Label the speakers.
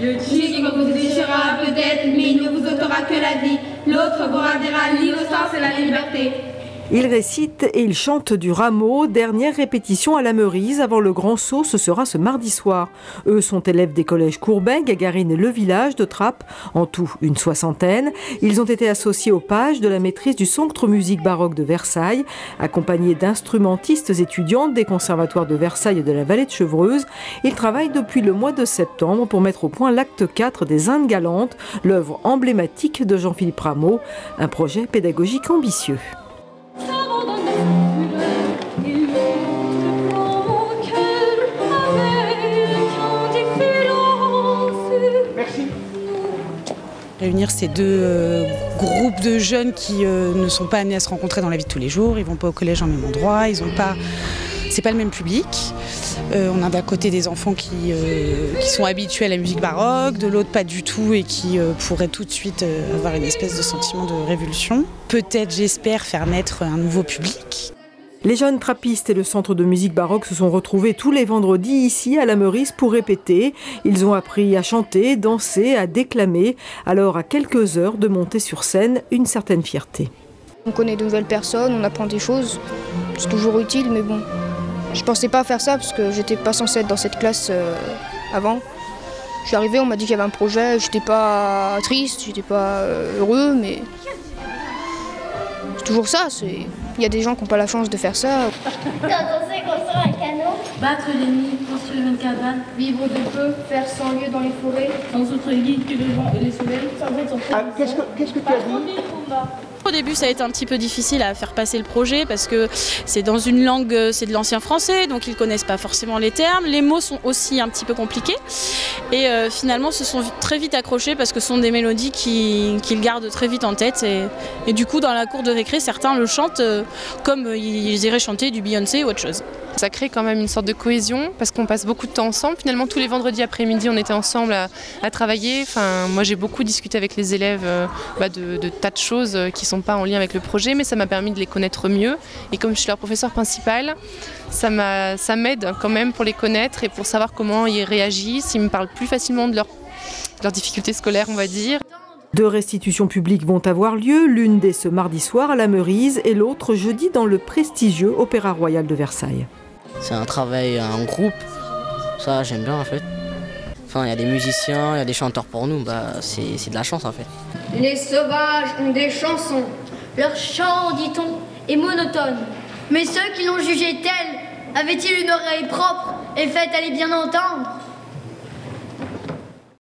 Speaker 1: Le tigre vous déchirera peut-être, mais il ne vous ôtera que la vie. L'autre vous ravira l'innocence et la liberté.
Speaker 2: Il récite et il chante du rameau. Dernière répétition à la Meurise avant le grand saut, ce sera ce mardi soir. Eux sont élèves des collèges Courbet, Gagarine et Le Village de Trappes, en tout une soixantaine. Ils ont été associés aux pages de la maîtrise du Centre musique baroque de Versailles, accompagnés d'instrumentistes étudiants des conservatoires de Versailles et de la Vallée de Chevreuse. Ils travaillent depuis le mois de septembre pour mettre au point l'acte 4 des Indes galantes, l'œuvre emblématique de Jean-Philippe Rameau, un projet pédagogique ambitieux.
Speaker 3: Réunir ces deux groupes de jeunes qui ne sont pas amenés à se rencontrer dans la vie de tous les jours, ils ne vont pas au collège en même endroit, c'est pas le même public. On a d'un côté des enfants qui sont habitués à la musique baroque, de l'autre pas du tout et qui pourraient tout de suite avoir une espèce de sentiment de révulsion. Peut-être, j'espère, faire naître un nouveau public.
Speaker 2: Les jeunes trappistes et le centre de musique baroque se sont retrouvés tous les vendredis ici à la Meurise pour répéter. Ils ont appris à chanter, danser, à déclamer. Alors à quelques heures de monter sur scène, une certaine fierté.
Speaker 4: On connaît de nouvelles personnes, on apprend des choses. C'est toujours utile, mais bon. Je pensais pas faire ça parce que j'étais pas censée être dans cette classe avant. Je suis arrivée, on m'a dit qu'il y avait un projet, j'étais pas triste, j'étais pas heureux, mais c'est toujours ça. Il y a des gens qui n'ont pas la chance de faire ça.
Speaker 5: Danser, construire un canot.
Speaker 1: Battre l'ennemi, construire une cabane.
Speaker 4: Vivre de peu, faire 100 lieues dans les forêts.
Speaker 1: Sans autre guide que le vent et les soleils. Sans autre
Speaker 6: Qu'est-ce que tu as dit ?
Speaker 7: Au début, ça a été un petit peu difficile à faire passer le projet parce que c'est dans une langue, c'est de l'ancien français, donc ils ne connaissent pas forcément les termes. Les mots sont aussi un petit peu compliqués et finalement se sont très vite accrochés parce que ce sont des mélodies qu'ils gardent très vite en tête et du coup dans la cour de récré, certains le chantent comme ils iraient chanter du Beyoncé ou autre chose.
Speaker 8: Ça crée quand même une sorte de cohésion parce qu'on passe beaucoup de temps ensemble. Finalement, tous les vendredis après-midi, on était ensemble à travailler. Enfin, moi, j'ai beaucoup discuté avec les élèves de tas de choses qui ne sont pas en lien avec le projet, mais ça m'a permis de les connaître mieux. Et comme je suis leur professeur principal, ça m'aide quand même pour les connaître et pour savoir comment ils réagissent. Ils me parlent plus facilement de leurs difficultés scolaires, on va dire.
Speaker 2: Deux restitutions publiques vont avoir lieu, l'une dès ce mardi soir à la Meurise et l'autre jeudi dans le prestigieux Opéra Royal de Versailles.
Speaker 9: C'est un travail en groupe, ça j'aime bien en fait. Enfin, il y a des musiciens, il y a des chanteurs pour nous, c'est de la chance en fait.
Speaker 5: Les sauvages ont des chansons. Leur chant, dit-on, est monotone. Mais ceux qui l'ont jugé tel, avaient-ils une oreille propre et faite à les bien entendre ?